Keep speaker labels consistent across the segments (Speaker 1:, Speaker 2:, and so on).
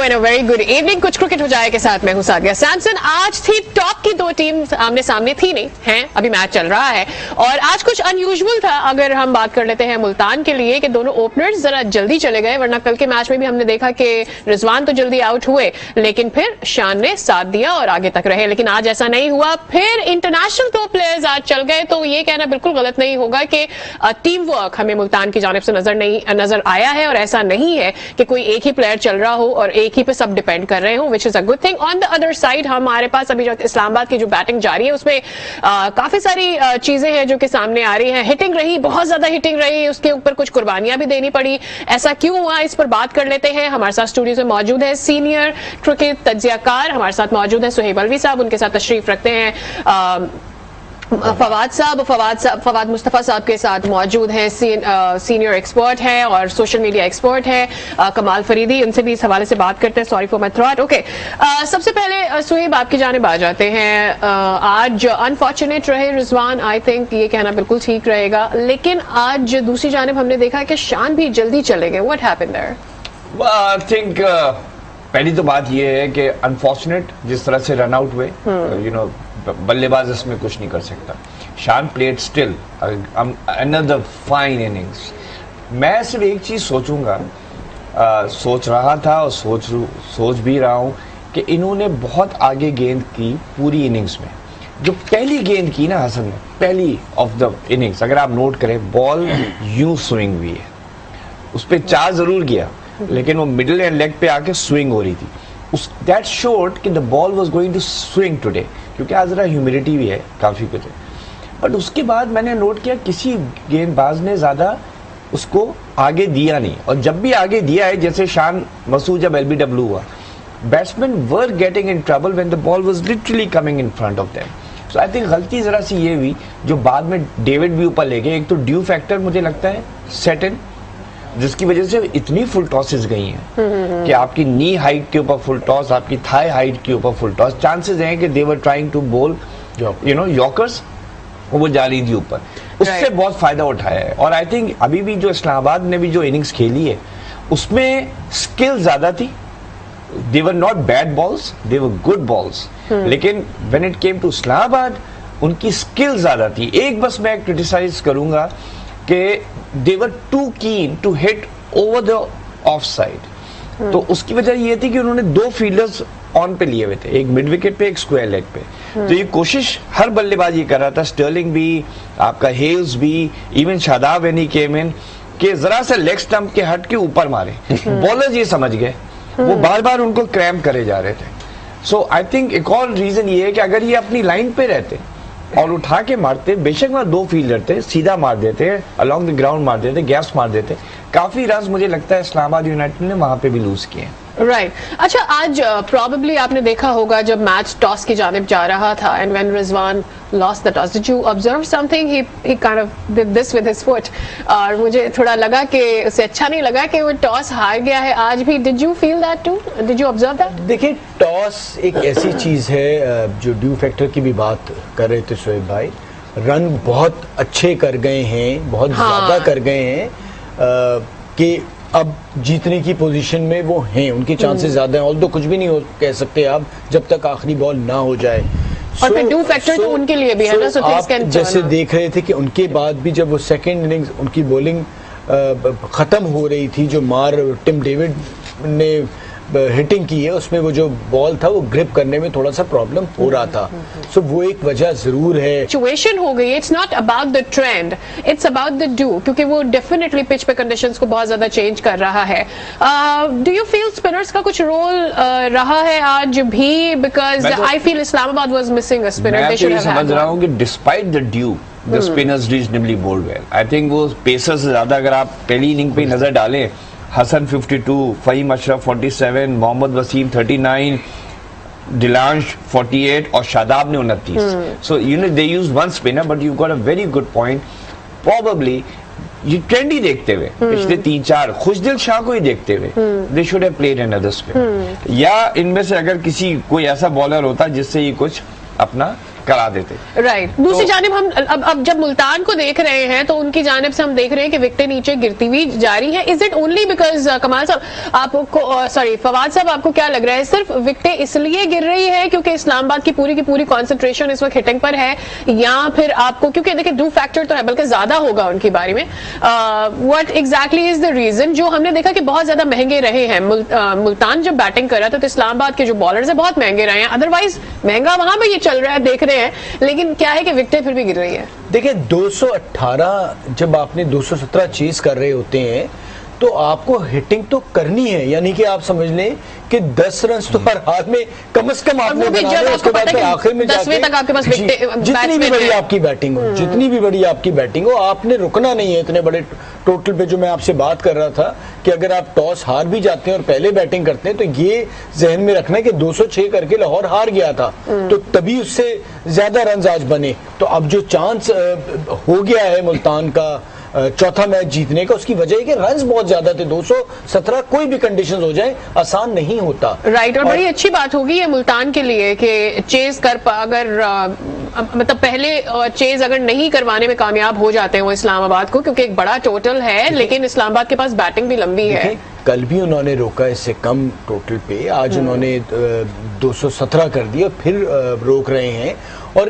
Speaker 1: And a very good evening. कुछ cricket हो जाए के साथ मैं हूं सादिया सैमसन। आज थी टॉप की दो टीम आमने सामने थी नहीं है, अभी मैच चल रहा है और आज कुछ अनयूजुअल था। अगर हम बात कर लेते हैं मुल्तान के लिए कि दोनों ओपनर्स जरा जल्दी चले गए, वरना कल के मैच में भी हमने देखा कि रिजवान तो जल्दी आउट हुए लेकिन फिर शान ने साथ दिया और आगे तक रहे। लेकिन आज ऐसा नहीं हुआ, फिर इंटरनेशनल दो प्लेयर्स आज चल गए। तो ये कहना बिल्कुल गलत नहीं होगा कि टीम वर्क हमें मुल्तान की जानिब से नजर आया है और ऐसा नहीं है कि कोई एक ही प्लेयर चल रहा हो और एक ही पे सब डिपेंड कर रहे हो, which is a good thing. On the other side हमारे पास अभी जो इस्लामाबाद की जो बैटिंग जारी है उसमें काफी सारी चीजें हैं जो कि सामने आ रही हैं। हिटिंग रही, बहुत ज्यादा हिटिंग रही, उसके ऊपर कुछ कुर्बानियां भी देनी पड़ी। ऐसा क्यों हुआ, इस पर बात कर लेते हैं। हमारे साथ स्टूडियो में मौजूद है सीनियर क्रिकेट तज्जियाकार, हमारे साथ मौजूद है सुहेब अलवी साहब, उनके साथ तशरीफ रखते हैं फवाद मुस्तफा साहब के साथ मौजूद हैं, सीनियर एक्सपर्ट हैं और सोशल मीडिया एक्सपर्ट हैं कमाल फरीदी, उनसे भी इस हवाले से बात करते हैं। Sorry for my throat. Okay, सबसे पहले सुहेब आपकी जानिब आ जाते हैं। आज अनफॉर्चुनेट रहे रिजवान, आई थिंक ये कहना बिल्कुल ठीक रहेगा, लेकिन आज दूसरी जानिब हमने देखा कि शान भी जल्दी चले गए। What happened there?
Speaker 2: I think पहली तो बात ये है कि अनफॉर्चुनेट जिस तरह से रन आउट हुए, यू नो, बल्लेबाज इसमें कुछ नहीं कर सकता। शान played still another fine innings. मैं सिर्फ एक चीज सोचूंगा, सोच रहा था और सोच भी रहा हूं कि इन्होंने बहुत आगे गेंद की पूरी इनिंग्स में। जो पहली गेंद की ना हसन ने, पहली ऑफ द इनिंग्स, अगर आप नोट करें, बॉल यूं स्विंग हुई है, उस पर चार जरूर गया लेकिन वो मिडिल एंड लेग पे आके स्विंग हो रही थी। दैट शोड कि the ball was going to swing today, क्योंकि आज जरा ह्यूमिडिटी भी है, काफी कुछ है। बट उसके बाद मैंने नोट किया किसी गेंदबाज ने ज्यादा उसको आगे दिया नहीं, और जब भी आगे दिया है, जैसे शान मसूद जब LBW हुआ, batsman were getting in trouble when the ball was literally coming in front of them. So I think गलती जरा सी ये हुई जो बाद में डेविड भी ऊपर ले गए। एक तो ड्यू फैक्टर मुझे लगता है सेट इन, जिसकी वजह से इतनी फुल टॉसेस गई हैं कि आपकी नी हाइट के ऊपर फुल टॉस, आपकी थाई हाइट के ऊपर फुल टॉस। चांसेस हैं कि दे वर ट्राइंग टू बोल यू नो यॉर्कर्स, वो जा रही थी ऊपर, उससे बहुत फायदा उठाया है। और आई थिंक अभी भी जो इस्लामाबाद ने भी जो इनिंग्स खेली है उसमें स्किल ज्यादा थी। They were not bad balls, they were good balls, लेकिन when it came to Islamabad उनकी स्किल ज्यादा थी। एक बस मैं क्रिटिसाइज करूंगा कि they were too keen to hit over the off side, तो उसकी वजह ये थी कि उन्होंने दो फील्डर्स ऑन पे लिए हुए थे, एक मिड विकेट पे, एक स्क्वायर लेग पे। तो ये कोशिश हर बल्लेबाज ये कर रहा था, स्टर्लिंग भी, आपका हेल्स भी, इवन शादाब व्हेन ही केम इन, कि जरा सा लेग स्टंप के हट के ऊपर मारे। बॉलर्स ये समझ गए, वो बार बार उनको क्रैम्प करे जा रहे थे। सो आई थिंक एक और रीजन ये है कि अगर ये अपनी लाइन पे रहते और उठा के मारते, बेशक वहां दो फील्डर थे, सीधा मार देते, अलोंग द ग्राउंड मार देते, गैस मार देते, काफी रन मुझे लगता है इस्लामाबाद यूनाइटेड ने वहां पे भी लूज किए।
Speaker 1: राइट अच्छा, आज प्रॉबेबली आपने देखा होगा जब मैच टॉस की जानिब जा रहा था and when Rizwan lost the toss, did you observe something? He kind of did this with his foot, और मुझे थोड़ा लगा कि उसे अच्छा नहीं लगा कि वो टॉस हार गया है आज भी। Did you feel that too? Did you observe that?
Speaker 3: देखिए, टॉस एक ऐसी चीज है जो ड्यू फैक्टर की भी बात कर रहे थे सुहेब भाई। रन बहुत अच्छे कर गए हैं, बहुत ज्यादा कर गए हैं कि अब जीतने की पोजीशन में वो हैं, उनके चांसेस ज्यादा हैं। ऑल्दो कुछ भी नहीं हो कह सकते आप जब तक आखिरी बॉल ना हो जाए।
Speaker 1: और फिर ड्यू फैक्टर तो उनके लिए भी है ना, सो
Speaker 3: आप जैसे देख रहे थे कि उनके बाद भी जब वो सेकंड इनिंग्स उनकी बॉलिंग खत्म हो रही थी, जो टिम डेविड ने हिटिंग की है, उसमें वो जो बॉल था वो ग्रिप करने में थोड़ा सा प्रॉब्लम हो रहा था। सो वो एक वजह जरूर है।
Speaker 1: सिचुएशन हो गई, it's not about the trend, it's about the due, क्योंकि वो डेफिनेटली पिच पे कंडीशंस को बहुत ज्यादा चेंज कर रहा है। डू यू फील स्पिनर्स का कुछ रोल रहा है आज भी? Because I feel Islamabad was missing a spinner.
Speaker 2: मैं तो समझ रहा हूँ कि despite the dew the spinners reasonably bowled well. I think वो पेसर्स से ज्यादा, अगर आप पहली इनिंग पे नजर डालें, हसन 52, फहीम अशरफ 47, मोहम्मद वसीम 39, डिलांश 48 और शादाब ने 29। So you know they used one spinner, but you got a very good point. Probably ये ट्रेंड ही देखते हुए पिछले 3-4 खुशदिल शाह को ही देखते हुए they should have played another spin, या इनमें से अगर कोई ऐसा बॉलर होता जिससे ये कुछ अपना करा देते।
Speaker 1: राइट दूसरी जानिब हम अब जब मुल्तान को देख रहे हैं तो उनकी जानिब से हम देख रहे हैं कि विकेटें नीचे गिरती हुई जा रही है। इज इट ओनली बिकॉज कमाल साहब आपको सॉरी फवाद साहब आपको क्या लग रहा है, सिर्फ विकेटें इसलिए गिर रही है क्योंकि इस्लामाबाद की पूरी कॉन्सेंट्रेशन इस वक्त हिटिंग पर है, या फिर आपको क्योंकि देखिए डू फैक्टर तो है बल्कि ज्यादा होगा उनकी बारी में, what exactly is the reason? जो हमने देखा कि बहुत ज्यादा महंगे रहे हैं मुल्तान जब बैटिंग कर रहा था तो इस्लामाबाद के जो बॉलर्स है बहुत महंगे रहे हैं, अदरवाइज महंगा वहां पे ये चल रहा है देख रहे हैं, लेकिन क्या है कि विकेटें फिर भी गिर रही है।
Speaker 3: देखिए 218 जब आपने 217 चेज कर रहे होते हैं तो आपको हिटिंग तो करनी है, यानी कि आप समझ लें कि 10 रन तो हर हाल में कम से कम आपने बनाने हैं, उसके बाद फिर आखिर में
Speaker 1: जाके तक आपके पास
Speaker 3: जितनी भी बड़ी आपकी बैटिंग हो, जितनी भी बड़ी आपकी बैटिंग हो, आपने रुकना नहीं है इतने बड़े टोटल पे। जो मैं आपसे बात कर रहा था कि अगर आप टॉस हार भी जाते हैं और पहले बैटिंग करते हैं तो ये जहन में रखना है कि 206 करके लाहौर हार गया था तो तभी उससे ज्यादा रन आज बने। तो अब जो चांस हो गया है मुल्तान का चौथा मैच जीतने का, उसकी वजह है कि रन्स बहुत ज्यादा थे। 217 कोई भी कंडीशंस हो जाए आसान नहीं होता।
Speaker 1: राइट और बड़ी अच्छी बात होगी ये मुल्तान के लिए कि चेज कर अगर मतलब पहले चेज अगर नहीं करवाने में कामयाब हो जाते हैं वो इस्लामाबाद को, क्योंकि एक बड़ा टोटल है लेकिन इस्लामाबाद के पास बैटिंग भी लंबी है।
Speaker 3: कल भी उन्होंने रोका इससे कम टोटल पे, आज उन्होंने 217 कर दिया, फिर रोक रहे हैं। और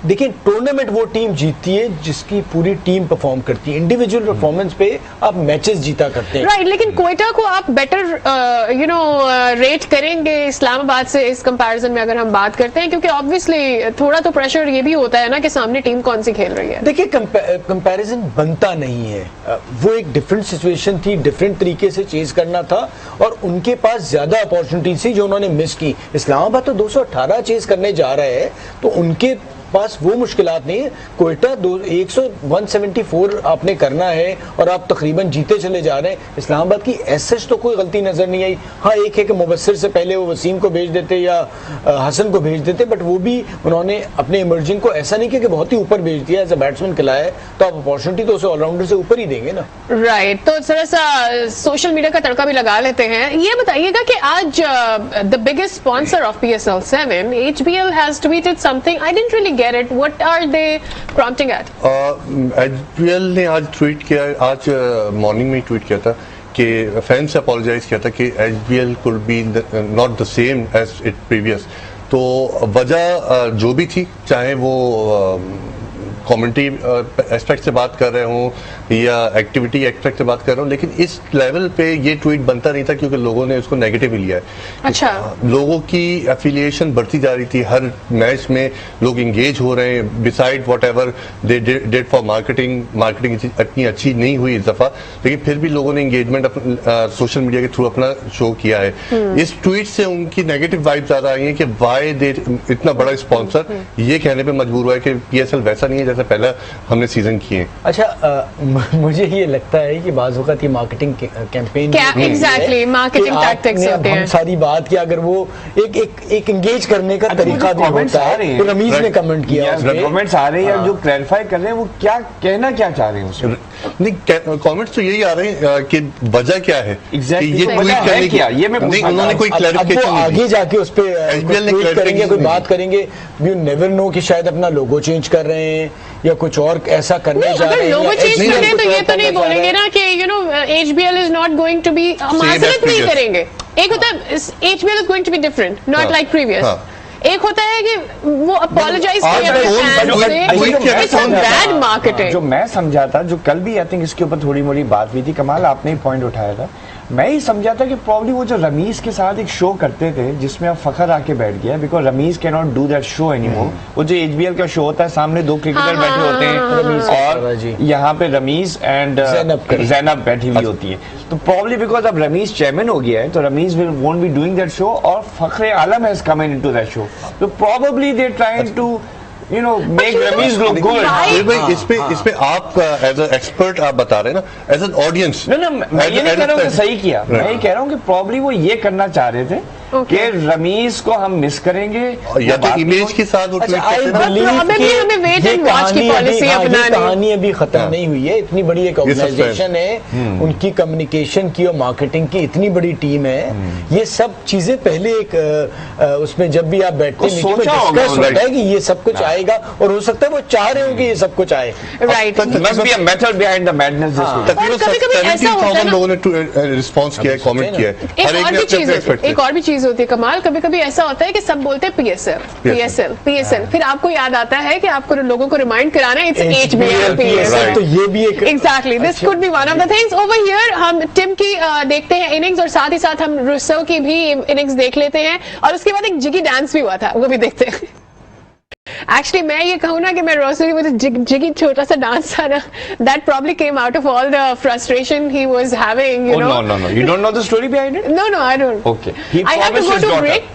Speaker 3: देखिए टूर्नामेंट वो टीम जीतती है जिसकी पूरी टीम परफॉर्म करती है, इंडिविजुअल परफॉर्मेंस पे आप मैचेस जीता करते हैं।
Speaker 1: राइट लेकिन क्वेटा को आप बेटर रेट करेंगे इस्लामाबाद से इस कंपैरिजन में अगर हम बात करते हैं, क्योंकि ऑब्वियसली थोड़ा तो प्रेशर ये भी होता है ना कि सामने टीम कौन सी खेल रही है।
Speaker 3: देखिए कंपैरिजन बनता नहीं है, वो एक डिफरेंट सिचुएशन थी, डिफरेंट तरीके से चेज करना था और उनके पास ज्यादा अपॉर्चुनिटी थी जो उन्होंने मिस की। इस्लामाबाद तो 218 चेज करने जा रहे हैं तो उनके पास वो मुश्किलात नहीं है। कोयटा 174 आपने करना है और आप तकरीबन जीते चले जा रहे हैं। इस्लामाबाद की एसएच तो कोई गलती नजर नहीं आई। हाँ एक है कि मुबस्सिर से पहले वो वसीम को भेज देते या हसन को भेज देते, बट वो भी उन्होंने अपने इमर्जिंग को ऐसा नहीं किया कि बहुत ही ऊपर भेज दिया, एज अ बैट्समैन खिलाया है तो आप अपॉर्चुनिटी तो उसे ऑलराउंडर से ऊपर ही देंगे ना।
Speaker 1: राइट तो थोड़ा सा सोशल मीडिया का तड़का भी लगा लेते हैं। ये बताइएगा कि आज the biggest sponsor of PSL 7 HBL has tweeted something, I didn't really get it. What are they prompting at?
Speaker 4: HBL ने आज ट्वीट किया, आज मॉर्निंग में ट्वीट किया था कि फैन से अपोलोजाइज किया था कि HBL could be not the same as it previous। तो वजह जो भी थी, चाहे वो कमेंट्री एस्पेक्ट से बात कर रहे हूँ या एक्टिविटी एस्पेक्ट से बात कर रहा हूँ, लेकिन इस लेवल पे ये ट्वीट बनता नहीं था क्योंकि लोगों ने उसको नेगेटिव लिया है।
Speaker 1: अच्छा
Speaker 4: लोगों की एफिलिएशन बढ़ती जा रही थी, हर मैच में लोग इंगेज हो रहे हैं, beside what ever they did for marketing इतनी अच्छी नहीं हुई इस दफा, लेकिन फिर भी लोगों ने इंगेजमेंट सोशल मीडिया के थ्रू अपना शो किया है। इस ट्वीट से उनकी नेगेटिव वाइब ज्यादा आई है कि वाई दे इतना बड़ा स्पॉन्सर ये कहने पर मजबूर हुआ है कि PSL वैसा नहीं है जैसे पहले हमने सीजन किए।
Speaker 3: अच्छा मुझे ये लगता है कि बाज़ वक़्त ये marketing campaign
Speaker 1: exactly marketing tactics होते हैं।
Speaker 3: हम सारी बात की अगर वो एक एंगेज करने का तरीका भी होता है। तो रमीज ने कमेंट किया,
Speaker 2: कमेंट्स आ रहे हैं जो क्लैरिफाई कर रहे हैं वो क्या कहना क्या चाह रहे हैं उसमें।
Speaker 4: नहीं कमेंट्स तो यही आ रहे हैं कि वजह क्या है,
Speaker 2: Exactly.
Speaker 4: ये ट्वीट करने
Speaker 2: क्या ये मैं
Speaker 4: नहीं, उन्होंने कोई
Speaker 3: अब
Speaker 4: क्लैरिफिकेशन
Speaker 3: वो आगे जाके उस पर ट्वीट करेंगे, कोई बात करेंगे, यू नेवर नो कि शायद अपना लोगो चेंज कर रहे हैं या कुछ और ऐसा करने जा रहे हैं।
Speaker 1: लोगो चेंज कर रहे हैं तो ये तो नहीं बोलेंगे ना कि HBL is not going to be, माजरत नहीं करेंगे। एक होता है HBL is going to be different, not like previous. एक होता है कि वो अपोलोजाइज बैड मार्केटिंग।
Speaker 2: जो मैं समझा था, जो कल भी आई थिंक इसके ऊपर थोड़ी मोड़ी बात हुई थी, कमाल आपने ही पॉइंट उठाया था, मैं ही समझा था कि प्रॉब्ली वो जो रमीज के साथ एक शो करते थे जिसमें अब फखर आके बैठ गया, because Rameez can not do that show anymore. वो जो HBL का शो होता है, सामने दो क्रिकेटर बैठे होते हैं और यहाँ पे रमीज एंड जैनब बैठी हुई होती है। तो प्रॉब्ली बिकॉज अब रमीज चेयरमैन हो गया है तो Ramiz will won't be doing that show और Fakhar Alam has come into that show, तो probably they trying to make Ramiz look good।
Speaker 4: भाई इसमें आप एज अ एक्सपर्ट आप बता रहे हैं ना, एज एन ऑडियंस।
Speaker 2: मैं ये नहीं कह रहा हूँ कि सही किया, मैं ये कह रहा हूँ कि प्रॉब्ली वो ये करना चाह रहे थे
Speaker 1: Okay.
Speaker 2: कि रमीज को हम मिस करेंगे
Speaker 4: या तो इमेज के साथ वो
Speaker 3: अच्छा,
Speaker 4: ट्वीट
Speaker 3: I
Speaker 4: करते हैं।
Speaker 3: believe
Speaker 1: probably
Speaker 3: कि
Speaker 1: हमें wait
Speaker 3: ये
Speaker 1: and watch की
Speaker 3: कहानी
Speaker 1: policy
Speaker 3: अभी- हाँ, ये
Speaker 1: अपनानी।
Speaker 3: कहानी अभी खत्म
Speaker 4: हाँ।
Speaker 3: नहीं हुई है। इतनी बड़ी एक
Speaker 4: ये
Speaker 3: ऑर्गेनाइजेशन है, उनकी कम्युनिकेशन की और मार्केटिंग की इतनी बड़ी टीम है। ये सब चीजें पहले एक उसमें जब भी आप बैठते
Speaker 2: कुछ
Speaker 3: हैं मीटिंग में
Speaker 2: सोचा होगा
Speaker 3: डिस्कस होता है
Speaker 2: उन्होंने।
Speaker 3: कि ये सब कुछ आएगा, और हो सकता है वो चाह रहे हो कि ये सब कुछ आए।
Speaker 1: Right.
Speaker 2: must be a method behind the madness this week.
Speaker 4: तकरीबन
Speaker 1: और कभी-कभी ऐसा होता है
Speaker 4: 17,000
Speaker 1: ना-
Speaker 4: लोगों ने रिस्पॉन्स किया है, कमेंट किया है।
Speaker 1: एक
Speaker 4: हर
Speaker 1: और
Speaker 4: ने
Speaker 1: भी
Speaker 4: अपने
Speaker 1: चीज
Speaker 4: अपने
Speaker 1: होती है,
Speaker 4: expect
Speaker 1: एक और भी चीज होती है कमाल, कभी कभी ऐसा होता है कि सब बोलते हैं PSL, फिर आपको याद आता है कि आपको लोगों को रिमाइंड कराना है इट्स HBL PSL।
Speaker 3: तो ये भी एक
Speaker 1: exactly, this could be one of the things over here. हम टिम की देखते हैं इनिंग्स, और साथ ही साथ हम रुस्सो की भी इनिंग्स देख लेते हैं, और उसके बाद एक जिगी डांस भी हुआ था, वो भी देखते हैं। एक्चुअली मैं ये कहूँ ना कि मैं रोसो की वो जिगी छोटा सा डांस था ना, that probably came out of all the frustration he was having, you
Speaker 2: Oh,
Speaker 1: no.
Speaker 2: no. You don't know the story behind it?
Speaker 1: No, I don't.
Speaker 2: Okay. He
Speaker 1: I have to
Speaker 2: promised
Speaker 1: go
Speaker 2: his
Speaker 1: to
Speaker 2: daughter.
Speaker 1: break.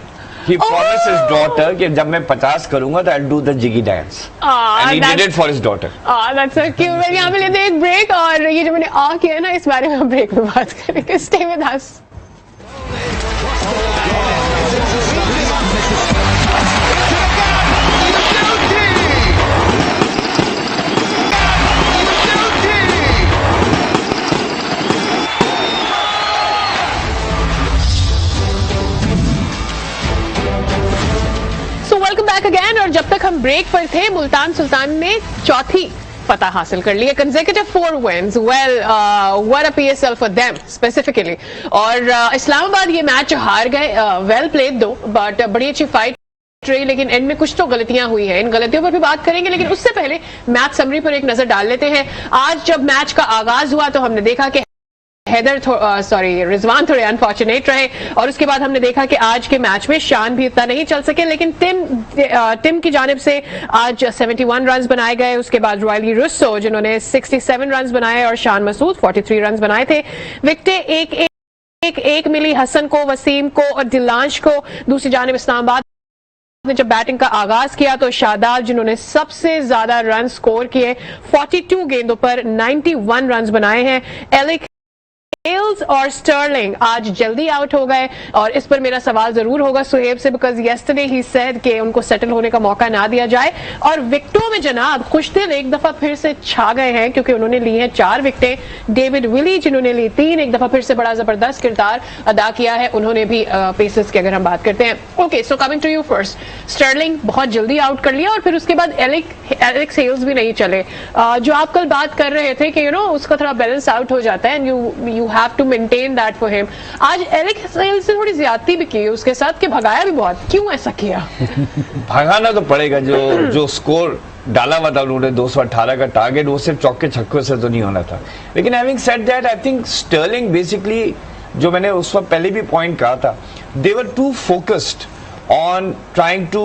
Speaker 2: He promised his
Speaker 1: Oh!
Speaker 2: daughter कि जब मैं 50 करूंगा तो I'll do the jiggy dance. And he did
Speaker 1: that's-
Speaker 2: it for his daughter.
Speaker 1: That's so cute. यहाँ पे लेते हैं एक ब्रेक, और ये जो मैंने किया है ना, इस बारे में हम ब्रेक में बात करेंगे। Stay with us. Welcome back again. और जब तक हम ब्रेक पर थे, मुल्तान सुल्तान ने चौथी फतह हासिल कर ली है, consecutive 4 wins। Well, what a PSL for them specifically. और इस्लामाबाद ये मैच हार गए, वेल प्लेड दो, बट बड़ी अच्छी फाइट रही, लेकिन एंड में कुछ तो गलतियां हुई हैं। इन गलतियों पर भी बात करेंगे, लेकिन उससे पहले मैच समरी पर एक नजर डाल लेते हैं। आज जब मैच का आगाज हुआ तो हमने देखा कि रिजवान थोड़े अनफॉर्चुनेट रहे, और उसके बाद हमने देखा कि आज के मैच में शान भी इतना नहीं चल सके, लेकिन टिम की जानिब से आज 71 रन बनाए गए। उसके बाद रॉयली रुस्सो जिन्होंने 67 रन बनाए, और शान मसूद 43 रन बनाए थे। विकेटें एक मिली हसन को, वसीम को और दिलांश को। दूसरी जानिब इस्लामाबाद ने जब बैटिंग का आगाज किया तो शादाब जिन्होंने सबसे ज्यादा रन स्कोर किए, 42 गेंदों पर 91 रन बनाए हैं। एलिक हेल्स और स्टर्लिंग आज जल्दी आउट हो गए, और इस पर मेरा सवाल जरूर होगा सुहेब से, बिकॉज यस्टरडे ही सेड कि उनको सेटल होने का मौका ना दिया जाए। और विकेटों में जनाब खुशदिल एक दफा फिर से छा गए हैं, क्योंकि उन्होंने ली हैं 4 विकेटें। डेविड विली जिन्होंने ली 3, एक दफा फिर से बड़ा जबरदस्त किरदार अदा किया है उन्होंने भी, पेसर्स की अगर हम बात करते हैं। Okay, so coming to you first, Stirling बहुत जल्दी आउट कर लिया, और फिर उसके बाद एलिक हेल्स भी नहीं चले। जो आप कल बात कर रहे थे कि उसका थोड़ा बैलेंस आउट हो जाता है, and you have to maintain that for him। आज एरिक हेल्स से थोड़ी ज्यादती भी की उसके साथ, कि भगाया भी बहुत, क्यों ऐसा किया?
Speaker 2: भगाना तो पड़ेगा, जो स्कोर डाला हुआ था उन्होंने 218 का टारगेट, वो सिर्फ चौके छक्कों से तो नहीं होना था। लेकिन having said that, I think Stirling basically, जो मैंने उस वक्त पहले भी पॉइंट कहा था, they were too focused on trying to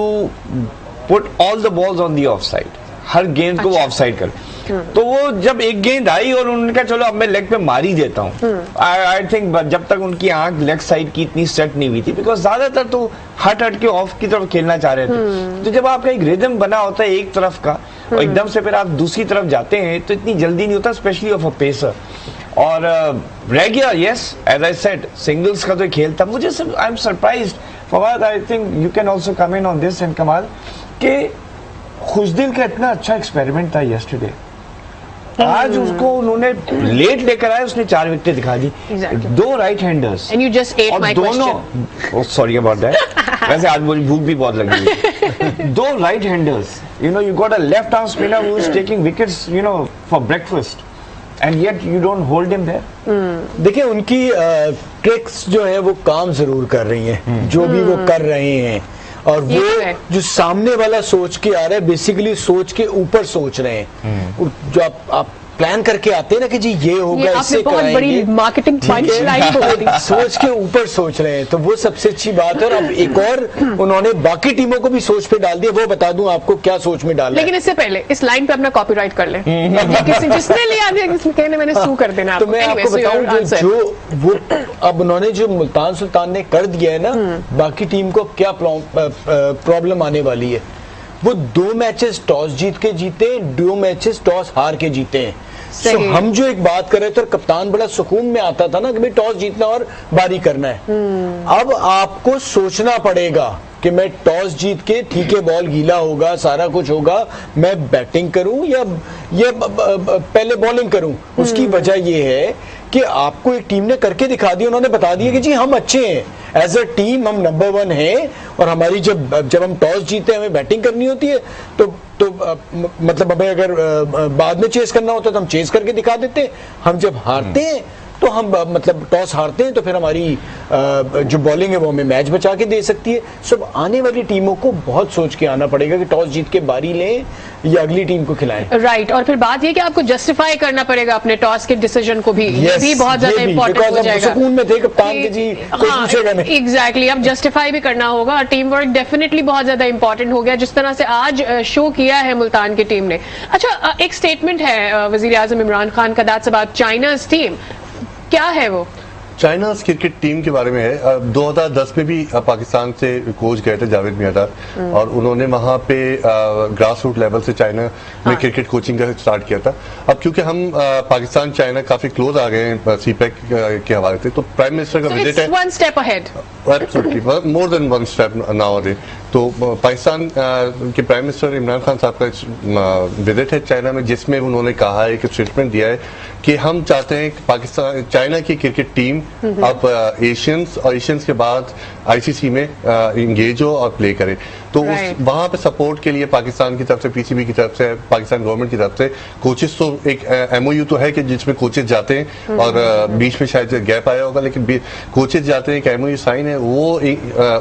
Speaker 2: put all the balls on the off side, हर गेंद को वो ऑफ साइड कर। तो वो जब एक गेंद आई और उन्होंने कहा चलो अब मैं लेग पे मार ही देता हूँ, आई थिंक जब तक उनकी आंख लेग साइड की इतनी सेट नहीं हुई थी, बिकॉज ज्यादातर तो हट के ऑफ की तरफ खेलना चाह रहे थे। तो जब आपका एक रिदम बना होता है एक तरफ का, और एकदम से फिर आप दूसरी तरफ जाते हैं, तो इतनी जल्दी नहीं होता, स्पेशली ऑफ अ पेसर। और रह गया, yes, as I said, singles का तो खेल था। मुझे I am surprised, Fawad, I think you can also comment on this and Kamal, कि खुशदिल का इतना अच्छा एक्सपेरिमेंट था यस्टरडे, आज उसको उन्होंने लेट लेकर आए, उसने 4 विकेटें दिखा दी।
Speaker 1: Exactly.
Speaker 2: 2 right handers,
Speaker 1: And you just ate my
Speaker 2: दोनों, सॉरी अबाउट दैट, वैसे आज मुझे भूख भी बहुत लगी है। 2 right handers, you got a left arm spinner who is taking wickets for breakfast, and yet you don't hold him there.
Speaker 3: देखिए, उनकी ट्रिक्स जो है वो काम जरूर कर रही हैं, जो भी वो कर रहे हैं, और
Speaker 1: ये
Speaker 3: वो
Speaker 1: तो है।
Speaker 3: जो सामने वाला सोच के आ रहा है, बेसिकली सोच के ऊपर सोच रहे हैं। जो आप प्लान करके आते हैं ना कि जी ये होगा,
Speaker 1: ये
Speaker 3: इससे
Speaker 1: आपने बहुत बड़ी
Speaker 3: कराएंगे,
Speaker 1: मार्केटिंग
Speaker 3: ठीक है?
Speaker 1: पंच लाइन बोल दी।
Speaker 3: सोच के ऊपर सोच रहे हैं, तो वो सबसे अच्छी बात है। और अब एक और उन्होंने बाकी टीमों को भी सोच पे डाल दिया, वो बता दूं आपको क्या सोच में डाला है।
Speaker 1: लेकिन इससे पहले इस लाइन पे अपना कॉपीराइट कर ले, जिसने लिया कहने मैंने सू कर देना।
Speaker 3: तो मैं आपको बताऊं, जो वो अब उन्होंने जो मुल्तान सुल्तान ने कर दिया है ना, बाकी टीम को क्या प्रॉब्लम आने वाली है। वो 2 मैचेस टॉस जीत के जीते, 2 मैचेस टॉस हार के जीते हैं।
Speaker 1: सही।
Speaker 3: So, हम जो एक बात कर रहे थे, और कप्तान बड़ा सुकून में आता था ना कि भाई टॉस जीतना और बारी करना है। अब आपको सोचना पड़ेगा कि मैं टॉस जीत के, ठीक है बॉल गीला होगा, सारा कुछ होगा, मैं बैटिंग करूं या पहले बॉलिंग करूं। उसकी वजह यह है कि आपको एक टीम ने करके दिखा दिया, उन्होंने बता दिया कि जी हम अच्छे हैं, एज अ टीम हम नंबर 1 हैं, और हमारी जब हम टॉस जीते हमें बैटिंग करनी होती है तो मतलब हमें अगर बाद में चेस करना होता है तो हम चेस करके दिखा देते हैं। हम जब हारते हैं तो हम मतलब टॉस हारते हैं तो फिर हमारी जो बॉलिंग है वो हमें मैच बचा के दे सकती है। सब आने वाली टीमों को बहुत सोच के आना पड़ेगा कि टॉस जीत के बारी लें या अगली टीम को खिलाएं।
Speaker 1: राइट, और फिर बात ये कि आपको जस्टिफाई करना पड़ेगा अपने टॉस के डिसीजन को भी। ये भी बहुत ज्यादा इंपॉर्टेंट हो जाएगा।
Speaker 3: सुकून में थे कप्तान के जी, कोई पूछेगा नहीं।
Speaker 1: एग्जैक्टली, अब जस्टिफाई भी करना होगा। टीम वर्क डेफिनेटली बहुत ज्यादा इंपॉर्टेंट हो गया, जिस तरह से आज शो किया है मुल्तान की टीम ने। अच्छा, एक स्टेटमेंट है वजीर आजम इमरान खान का, दैट्स अबाउट चाइनाज टीम। क्या है वो?
Speaker 4: चाइना क्रिकेट टीम के बारे में है। 2010 में भी पाकिस्तान से कोच गए थे जावेद मियाँदार, और उन्होंने वहाँ पे ग्रास रूट लेवल से चाइना में क्रिकेट कोचिंग का स्टार्ट किया था। अब क्योंकि हम पाकिस्तान चाइना काफी क्लोज आ गए हैं सीपैक के हवाले से, तो प्राइम मिनिस्टर का विजिट है।
Speaker 1: One step ahead,
Speaker 4: absolutely, more than one step now day. तो पाकिस्तान के प्राइम मिनिस्टर इमरान खान साहब का विजिट है चाइना में, जिसमें उन्होंने कहा है, एक स्टेटमेंट दिया है कि हम चाहते हैं कि पाकिस्तान चाइना की क्रिकेट टीम अब एशियंस और एशियंस के बाद आईसीसी में इंगेज हो और प्ले करे। तो वहां पे सपोर्ट के लिए पाकिस्तान की तरफ से, पीसीबी की तरफ से, पाकिस्तान गवर्नमेंट की तरफ से कोचेस, तो एक एमओयू तो है कि जिसमें कोचेस जाते हैं, और बीच में शायद गैप आया होगा, लेकिन कोचेस जाते हैं, एक एमओयू साइन है, वो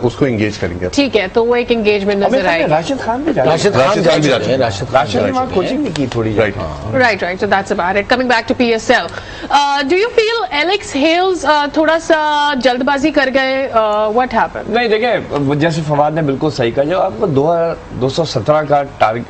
Speaker 4: उसको इंगेज करेंगे।
Speaker 1: ठीक है, तो वो एक एंगेजमेंट नजर आएगी।
Speaker 2: राशिद खान भी जाते हैं, राशिद ने वहाँ कोचिंग भी की थोड़ी।
Speaker 1: Right, so that's about it. Coming back to PSL, do you feel Alex Hales थोड़ा सा जल्दबाजी कर गए? What happened?
Speaker 2: नहीं, देखिए जैसे फवाद ने बिल्कुल सही कहा, जो आपको 217 का टारगेट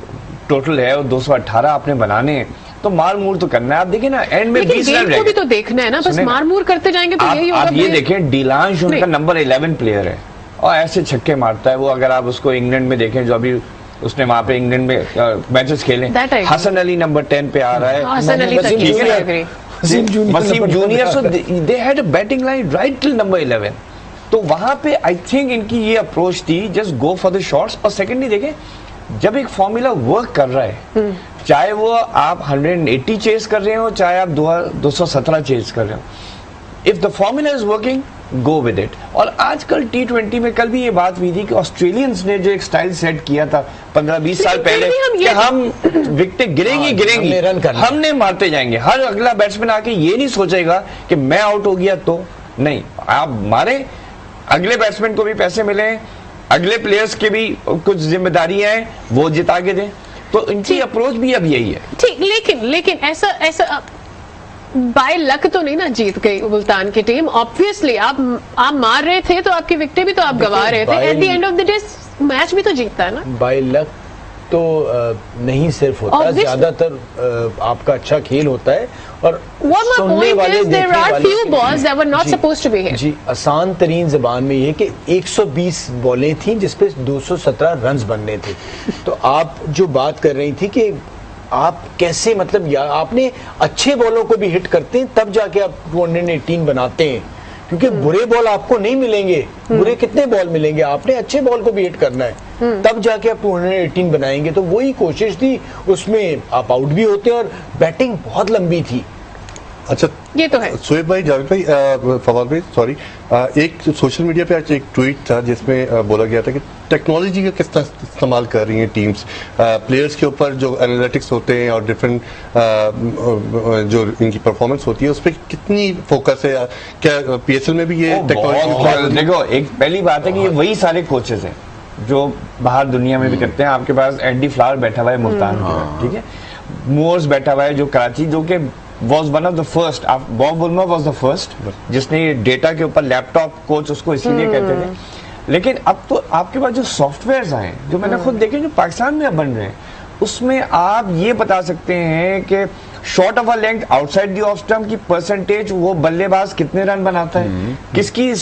Speaker 2: टोटल है और 218 आपने बनाने हैं, तो मार मूर तो करना है। आप देखिए ना, एंड में 20 रन
Speaker 1: को भी तो देखना है ना, बस मार मूर करते जाएंगे तो यही होगा।
Speaker 2: आप ये देखें, डिलांश उनका नंबर 11 प्लेयर है और ऐसे छक्के मारता है वो। अगर आप उसको इंग्लैंड में देखें, जो अभी उसने वहां पे इंग्लैंड में मैचेस खेले, हसन अली नंबर 10 पे आ रहा है, Waseem junior, so they had a batting line right till number 11। तो वहां पे आई थिंक इनकी ये अप्रोच थी, just go for the shots. और सेकेंडली देखें, जब एक फॉर्मूला वर्क कर रहा है, चाहे वो आप 180 चेस कर रहे हो, चाहे आप 217 चेस कर रहे हो, if the formula is working, go with it. और आजकल T20 में कल भी ये बात हुई थी कि ऑस्ट्रेलियंस ने जो एक स्टाइल सेट किया था 15-20 साल पहले कि हम विकेटें गिरेंगी, हमने मारते जाएंगे। हर अगला बैट्समैन आके ये नहीं सोचेगा कि मैं आउट हो गया तो नहीं, आप मारे, अगले बैट्समैन को भी पैसे मिले, अगले प्लेयर्स की भी कुछ जिम्मेदारियां हैं, वो जिता के दें। तो इनकी अप्रोच भी अब यही है।
Speaker 1: ठीक, लेकिन ऐसा बाय लक तो नहीं ना जीत गई मुल्तान की टीम। ऑब्वियसली आप मार रहे थे तो आपकी विकेटें भी तो आप गंवा रहे थे। At the end of the day match भी तो जीतता है ना।
Speaker 3: बाय लक तो नहीं सिर्फ होता, ज्यादातर आपका अच्छा खेल होता है। और सुनने वाले, देखने वाले जी, आसान तरीन जबान में ये कि 120 बॉलें थी जिसपे 217 रन्स बनने थे। तो आप जो बात कर रही थी कि आप कैसे, मतलब या आपने अच्छे बॉलों को भी हिट करते हैं तब जाके आप 218 बनाते हैं, क्योंकि बुरे बॉल आपको नहीं मिलेंगे। बुरे कितने बॉल मिलेंगे, आपने अच्छे बॉल को भी हिट करना है, तब जाके आप 218 बनाएंगे। तो वही कोशिश थी, उसमें आप आउट भी होते और बैटिंग बहुत लंबी थी।
Speaker 4: अच्छा,
Speaker 1: ये तो है।
Speaker 4: शोएब भाई, जावेद भाई, फवाद भाई, सॉरी, एक सोशल मीडिया पे आज एक ट्वीट था जिसमें बोला गया था कि टेक्नोलॉजी का किस तरह इस्तेमाल कर रही हैं टीम्स, प्लेयर्स के ऊपर जो एनालिटिक्स होते हैं और डिफरेंट जो इनकी परफॉर्मेंस होती है उस पर कितनी फोकस है। क्या पीएसएल में भी ये टेक्नोलॉजी?
Speaker 2: देखो, एक पहली बात है कि ये वही सारे कोचेस हैं जो बाहर दुनिया में भी करते हैं। आपके पास एंडी फ्लावर बैठा हुआ है मुल्तान में, ठीक है, मोर्स बैठा हुआ है जो कराची, जो कि was one of the first, Bob Woolmer was the first जिसने डेटा के ऊपर लैपटॉप कोच उसको इसीलिए कहते थे। लेकिन अब तो आपके पास जो सॉफ्टवेयर्स आए, जो मैंने खुद देखे, जो पाकिस्तान में अब बन रहे हैं, उसमें आप ये बता सकते हैं कि short of a length outside the off stump की परसेंटेज, वो बल्लेबाज कितने रन बनाता है, किसकी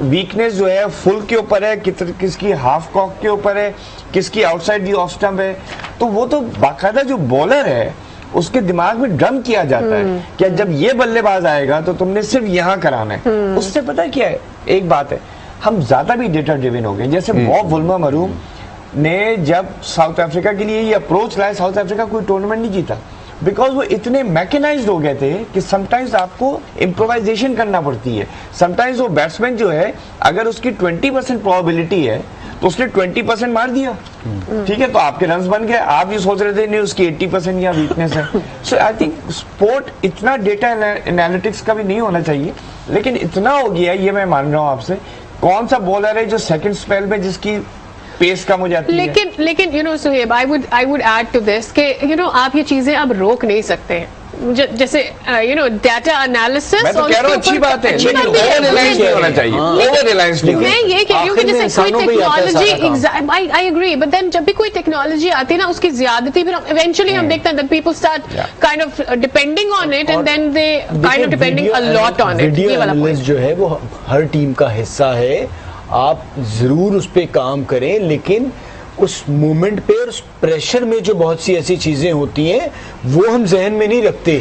Speaker 2: वीकनेस जो है फुल के ऊपर है, किसकी हाफ कॉक के ऊपर है, किसकी आउटसाइड द ऑफ स्टंप है, तो वो तो बाकायदा जो बॉलर है उसके दिमाग में ड्रम किया जाता है कि जब ये बल्लेबाज आएगा तो तुमने सिर्फ यहाँ कराना है। उससे पता है क्या है, एक बात है, हम ज्यादा भी डेटा ड्रिवन हो गए। जैसे बॉब वुल्मर ने जब साउथ अफ्रीका के लिए ये अप्रोच लाया, साउथ अफ्रीका कोई टूर्नामेंट नहीं जीता, बिकॉज वो इतने मैकेनाइज्ड हो गए थे कि समटाइम्स आपको इम्प्रोवाइजेशन करना पड़ती है। समटाइम्स वो बैट्समैन जो है अगर उसकी 20% प्रोबेबिलिटी है तो उसने 20% मार दिया, ठीक है, तो आपके रन्स बन गए। आप ये सोच रहे थे नहीं उसकी 80% या वीकनेस है। सो आई थिंक स्पोर्ट इतना डेटा एनालिटिक्स का भी नहीं होना चाहिए, लेकिन इतना हो गया ये मैं मान रहा हूँ आपसे, कौन सा बॉलर है जो सेकंड स्पेल में जिसकी पेस कम हो जाती है।
Speaker 1: लेकिन you know Suhaib, I would add to this कि यू नो आप ये चीजें अब रोक नहीं सकते हैं। जैसे यू नो डाटा एनालिसिस,
Speaker 2: मैं तो कह रहा हूँ अच्छी बात है, लेकिन ओवर रिलायंस नहीं होना चाहिए, ओवर रिलायंस नहीं।
Speaker 1: मैं ये कह रही हूँ कि जैसे कोई technology, I agree, but then जब भी कोई टेक्नोलॉजी आती है ना उसकी ज्यादती फिर इवेंचुअली हम देखते हैं that people start kind of depending on it and then they kind of depending a lot on it.
Speaker 3: Video analyst जो है वो हर टीम का हिस्सा है, आप जरूर उस पे काम करें, लेकिन उस मोमेंट पे और उस प्रेशर में जो बहुत सी ऐसी चीजें होती हैं वो हम जहन में नहीं रखते,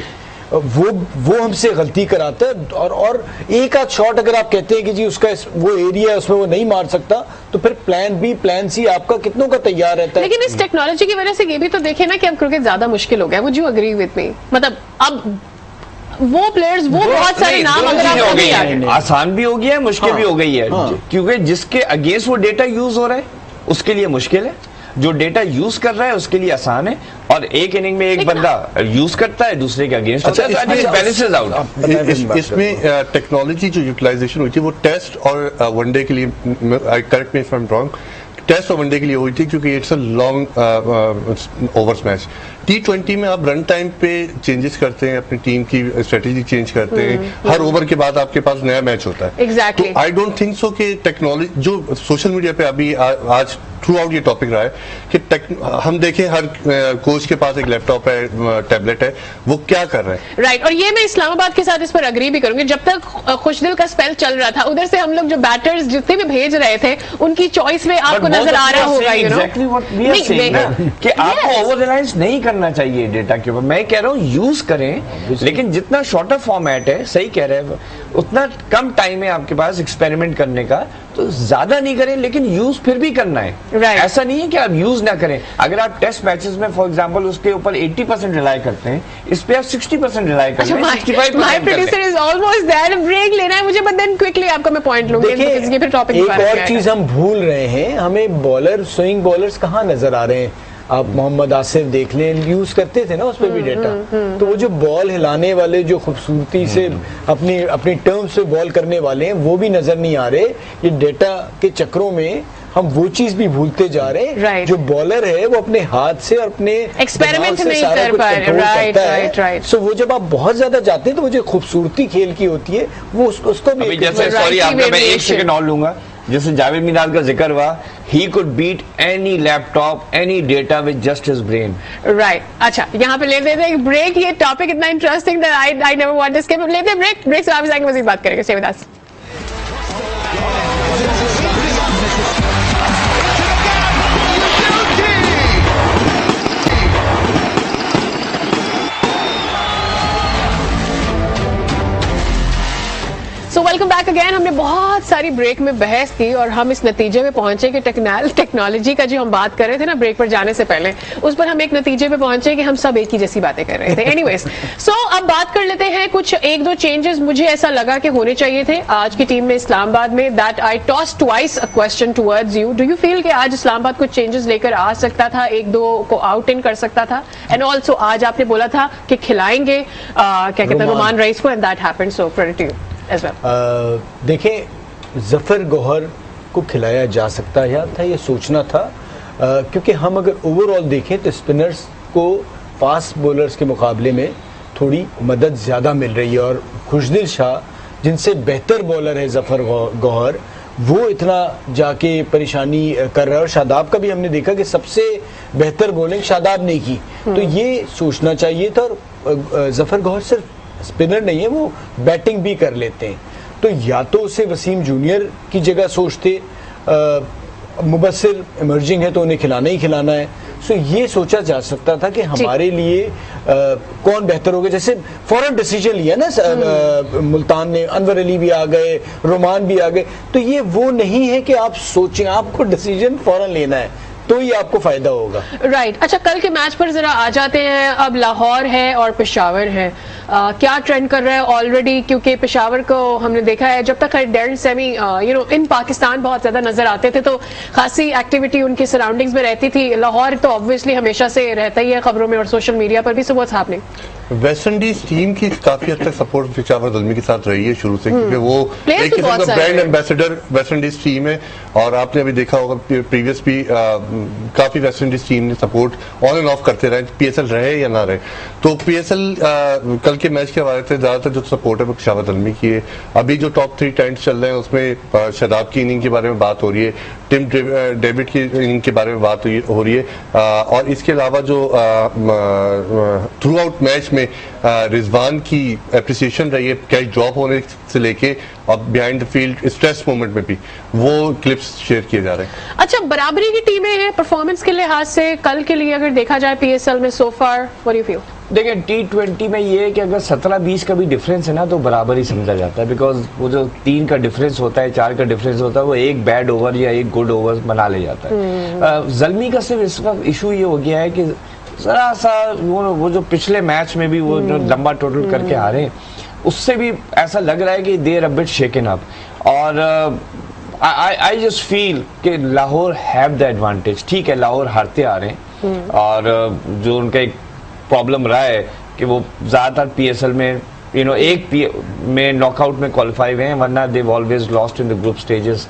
Speaker 3: वो हमसे गलती कराता है। और एक आध शॉट अगर आप कहते हैं कि जी उसका वो एरिया है उसमें वो नहीं मार सकता, तो फिर प्लान बी प्लान सी आपका कितनों का तैयार रहता है।
Speaker 1: लेकिन इस टेक्नोलॉजी की वजह से ये भी तो देखे ना कि अब क्रिकेट ज्यादा मुश्किल हो गया। Would you agree with me? मतलब अब वो प्लेयर्स, वो बहुत सारे नाम अगर आप
Speaker 2: हो गई है, आसान भी हो गया है, मुश्किल भी हो गई है, क्योंकि जिसके अगेंस्ट वो डेटा यूज हो रहा है उसके लिए मुश्किल है, जो डेटा यूज कर रहा है उसके लिए आसान है। और एक इनिंग में एक बंदा यूज करता है दूसरे के अगेंस्ट होता है, तो बैलेंसेस आउट।
Speaker 4: इसमें टेक्नोलॉजी जो यूटिलाइजेशन हुई थी वो टेस्ट और वनडे के लिए, correct me if I am wrong, test और वनडे के लिए हुई थी क्योंकि it's a long overs match. T20 में आप रन टाइम पे चेंजेस करते हैं, अपनी टीम की स्ट्रेटेजी चेंज करते हैं, हर ओवर के बाद आपके पास नया मैच होता है।
Speaker 1: Exactly.
Speaker 4: तो आई डोंट थिंक सो कि टेक्नोलॉजी जो सोशल मीडिया पे अभी आज थ्रू आउट ये टॉपिक रहा है कि हम देखें हर कोच के पास एक लैपटॉप है, टैबलेट है, वो क्या कर रहे हैं।
Speaker 1: राइट, और ये मैं इस्लामाबाद के साथ इस पर अग्री भी करूंगी। जब तक खुशदिल का स्पेल चल रहा था उधर से हम लोग जो बैटर्स जितने भी भेज रहे थे उनकी चॉइस में आपको नजर आ रहा होगा, यू नो,
Speaker 2: कि आपको ओवर रिलायंस नहीं करना चाहिए डेटा के ऊपर। मैं कह रहा हूँ यूज करें, लेकिन जितना शॉर्टर फॉर्मेट है, सही कह रहे हैं, उतना कम टाइम है आपके पास एक्सपेरिमेंट करने का, तो ज्यादा नहीं करें, लेकिन यूज फिर भी करना है। ऐसा नहीं है कि आप यूज ना करें। अगर आप टेस्ट मैचेस में फॉर एग्जांपल उसके ऊपर 80% रिलाई करते हैं, इस पे आप 60% रिलाई करते हैं, 65%
Speaker 1: my producer is almost there, break लेना है मुझे, बट देन क्विकली आपका मैं पॉइंट लूंगी।
Speaker 3: देखिए
Speaker 1: फिर टॉपिक
Speaker 3: एक और चीज हम भूल रहे हैं, हमें बॉलर स्विंग बॉलर्स कहाँ नजर आ रहे हैं। आप मोहम्मद आसिफ देख लें, यूज करते थे ना उस पर भी डेटा, तो वो जो बॉल हिलाने वाले जो खूबसूरती से अपनी टर्म से बॉल करने वाले हैं वो भी नजर नहीं आ रहे। ये डेटा के चक्रों में हम वो चीज भी भूलते जा रहे हैं।
Speaker 1: Right.
Speaker 3: जो बॉलर है वो अपने हाथ से और अपने
Speaker 1: एक्सपेरिमेंट नहीं कर पा रहे। राइट।
Speaker 3: सो वो जब आप बहुत ज्यादा जाते हैं तो वो जो खूबसूरती खेल की होती है वो उसको भी
Speaker 2: जैसे सॉरी आपका मैं एक सेकंड और लूंगा, जैसे जावेद मिनाज का जिक्र हुआ, he could beat any laptop, any data with just his brain.
Speaker 1: Right, अच्छा यहाँ पे लेते हैं एक ब्रेक। ये टॉपिक इतना interesting that I never want to skip. लेते हैं ब्रेक से वापस आएंगे, मजीद बात करेंगे। Stay with us. So welcome back again. हमने बहुत सारी ब्रेक में बहस की और हम इस नतीजे में पहुंचे कि टेक्नोलॉजी का जो हम बात कर रहे थे ना ब्रेक पर जाने से पहले, उस पर हम एक नतीजे पे पहुंचे कि हम सब एक ही जैसी बातें कर रहे थे। एनीवेज, सो अब बात कर लेते हैं कुछ एक दो चेंजेस मुझे ऐसा लगा कि होने चाहिए थे आज की टीम में इस्लामाबाद में। That I toss twice a question towards you. Do you feel कि आज इस्लामाबाद कुछ चेंजेस लेकर आ सकता था, एक दो को आउट इन कर सकता था? एंड ऑल्सो आज आपने बोला था कि खिलाएंगे क्या कहते हैं रोमान रईस को, and that happened, so credit to you as well.
Speaker 3: देखें, जफर गौहर को खिलाया जा सकता था, ये सोचना था, क्योंकि हम अगर ओवरऑल देखें तो स्पिनर्स को फास्ट बॉलर्स के मुकाबले में थोड़ी मदद ज़्यादा मिल रही है, और खुशदिल शाह जिनसे बेहतर बॉलर है जफर गौहर, वो इतना जाके परेशानी कर रहा है। और शादाब का भी हमने देखा कि सबसे बेहतर बॉलिंग शादाब ने की, तो ये सोचना चाहिए था। और जफर गौहर सिर्फ स्पिनर नहीं है, वो बैटिंग भी कर लेते हैं, तो या तो उसे वसीम जूनियर की जगह सोचते, मुबस्सिर इमर्जिंग है तो उन्हें खिलाना ही खिलाना है। सो ये सोचा जा सकता था कि हमारे लिए कौन बेहतर होगा। जैसे फौरन डिसीजन लिया ना मुल्तान ने, अनवर अली भी आ गए, रोमान भी आ गए, तो ये वो नहीं है कि आप सोचें, आपको डिसीजन फौरन लेना है तो ही आपको फायदा होगा।
Speaker 1: राइट। अच्छा, कल के मैच पर जरा आ जाते हैं। अब लाहौर है और पेशावर है, क्या ट्रेंड कर रहा है ऑलरेडी? क्योंकि पेशावर को हमने देखा है जब तक डेरन सेमी इन पाकिस्तान बहुत ज्यादा नजर आते थे तो खासी एक्टिविटी उनकी सराउंडिंग्स में रहती थी। लाहौर तो ऑब्वियसली हमेशा से रहता ही है खबरों में और सोशल मीडिया पर भी। So what's happening?
Speaker 4: West Indies team की काफी हद तक सपोर्ट पेशावर ज़ल्मी के साथ रही है शुरू से, क्योंकि वो एक किस्म का brand ambassador West Indies team है। और आपने अभी देखा होगा प्रीवियस भी काफी वेस्ट इंडीज टीम ने सपोर्ट ऑन एंड ऑफ करते रहे, पीएसएल रहे या ना रहे। तो पीएसएल कल के मैच के हवाले से ज्यादातर जो सपोर्ट है वो पेशावर ज़ल्मी की है। अभी जो टॉप 3 टेंट्स चल रहे हैं उसमें शादाब की इनिंग के बारे में बात हो रही है, टिम डेविड की इनिंग के बारे में बात हो रही है। और इसके अलावा जो थ्रू आउट मैच में रिजवान की एप्रिसिएशन रही है, कैच ड्रॉप होने से लेके और behind the field stress moment में भी, वो क्लिप्स शेयर किए जा रहे हैं।
Speaker 1: अच्छा, बराबरी की टीमें हैं परफॉर्मेंस के लिहाज से कल के लिए अगर देखा जाए पीएसएल में सो फार, व्हाट डू यू फील?
Speaker 2: देखिए T20 में ये है कि अगर 17-20 का भी डिफरेंस है ना तो बराबर ही समझा जाता है, बिकॉज वो जो 3 का डिफरेंस होता है, 4 का डिफरेंस होता है, वो एक बैड ओवर या एक गुड ओवर बना ले जाता है। ज़ल्मी का सिर्फ इस वक्त इशू ये हो गया है कि जरा सा वो जो पिछले मैच में भी वो जो लंबा टोटल करके हारे, उससे भी ऐसा लग रहा है कि they are a bit shaken up. और आई जस्ट फील कि लाहौर हैव द एडवांटेज। ठीक है, लाहौर हारते आ रहे हैं और जो उनका एक प्रॉब्लम रहा है कि वो ज्यादातर पीएसएल में एक में नॉकआउट में क्वालिफाई हुए हैं, वरना they've always lost in the group stages.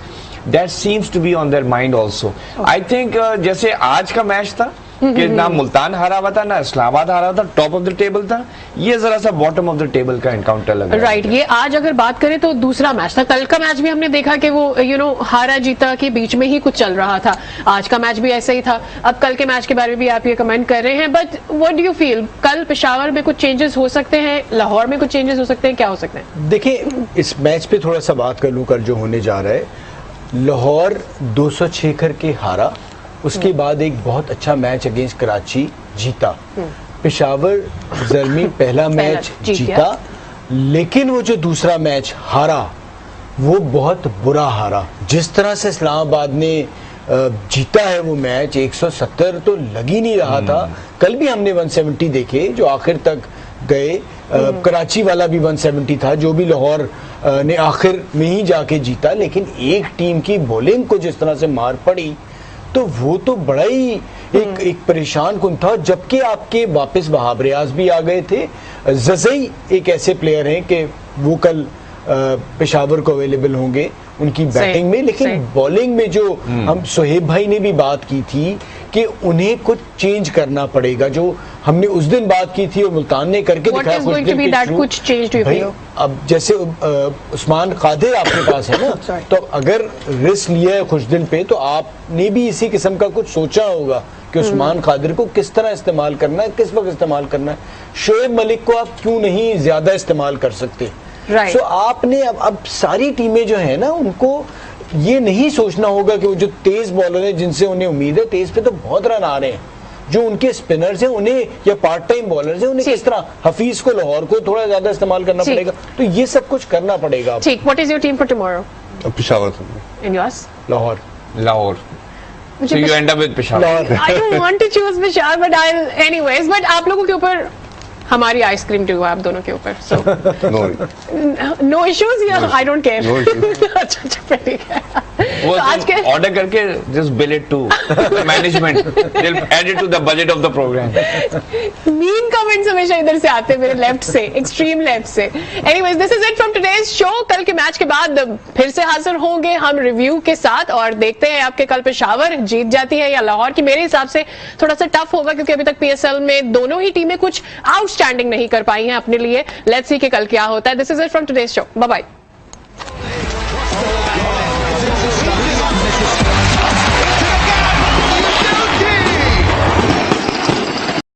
Speaker 2: That seems to be on their mind also. I think जैसे आज का मैच था कि ना मुल्तान हारा हुआ था ना इस्लामाबाद हारा हुआ था, टॉप ऑफ द टेबल था, ये जरा सा बॉटम ऑफ द टेबल का एनकाउंटर लग रहा है।
Speaker 1: राइट। ये आज अगर बात करें तो दूसरा मैच था। कल का मैच भी हमने देखा कि वो हारा जीता के बीच में ही कुछ चल रहा था। आज का मैच भी ऐसा ही था। अब कल के मैच के बारे में भी आप ये कमेंट कर रहे हैं, but what do you feel? कल पेशावर में कुछ चेंजेस हो सकते हैं, लाहौर में कुछ चेंजेस हो सकते हैं, क्या हो सकते हैं?
Speaker 3: देखिए, इस मैच पे थोड़ा सा बात कर लूं। कल जो होने जा रहा है, लाहौर 206 करके हारा, उसके बाद एक बहुत अच्छा मैच अगेंस्ट कराची जीता। पेशावर ज़ल्मी पहला मैच जीता, लेकिन वो जो दूसरा मैच हारा वो बहुत बुरा हारा। जिस तरह से इस्लामाबाद ने जीता है वो मैच, 170 तो लग ही नहीं रहा था। कल भी हमने 170 देखे जो आखिर तक गए। कराची वाला भी 170 था जो भी लाहौर ने आखिर में ही जाके जीता। लेकिन एक टीम की बॉलिंग को जिस तरह से मार पड़ी तो वो तो बड़ा ही एक परेशान कुन था। जबकि आपके वापस वहाब रियाज भी आ गए थे। जज़ई एक ऐसे प्लेयर हैं कि वो कल पेशावर को अवेलेबल होंगे उनकी बैटिंग में, लेकिन बॉलिंग में जो हम सोहेब भाई ने भी बात की थी कि उन्हें कुछ चेंज करना पड़ेगा, जो हमने उस दिन बात की थी और मुल्तान ने करके दिखाया
Speaker 1: कुछ चेंज भाई।
Speaker 3: अब जैसे उस्मान कादिर आपके पास है ना, तो अगर रिस्क लिया है खुश दिल पे तो आपने भी इसी किस्म का कुछ सोचा होगा कि उस्मान कादिर को किस तरह इस्तेमाल करना है, किस वक्त इस्तेमाल करना है। शोएब मलिक को आप क्यों नहीं ज्यादा इस्तेमाल कर सकते? सो आपने अब सारी टीमें जो है ना, उनको ये नहीं सोचना होगा कि वो जो तेज बॉलर है जिनसे उन्हें उम्मीद है, तेज पे तो बहुत रन आ रहे हैं, जो उनके स्पिनर्स हैं उन्हें या पार्ट टाइम बॉलर्स हैं उन्हें किस तरह, हफीज को लाहौर को थोड़ा ज्यादा इस्तेमाल करना पड़ेगा। तो ये सब कुछ करना पड़ेगा।
Speaker 1: ठीक। What is your team for tomorrow?
Speaker 4: Peshawar.
Speaker 1: And yours?
Speaker 2: Lahore. So you end up with Peshawar.
Speaker 1: I don't want to choose Peshawar, but I'll anyways. But आप लोगों के ऊपर हमारी आइसक्रीम ड्यू है आप दोनों के ऊपर, सो नो इश्यूज या आई डोंट केयर। अच्छा ठीक है।
Speaker 2: वो आज के ऑर्डर करके just bill it to management, they will add it to the budget of the program.
Speaker 1: Mean comments हमेशा इधर से आते हैं मेरे लेफ्ट से, एक्सट्रीम लेफ्ट से। Anyways, this is it from today's show. कल के मैच के बाद फिर से हाजिर होंगे हम रिव्यू के साथ और देखते हैं आपके कल पेशावर जीत जाती है या लाहौर की। मेरे हिसाब से थोड़ा सा टफ होगा क्योंकि अभी तक पीएसएल में दोनों ही टीमें कुछ आउटस्टैंडिंग नहीं कर पाई हैं अपने लिए। लेट्स सी कि कल क्या होता है। This is it from today's show. Bye bye.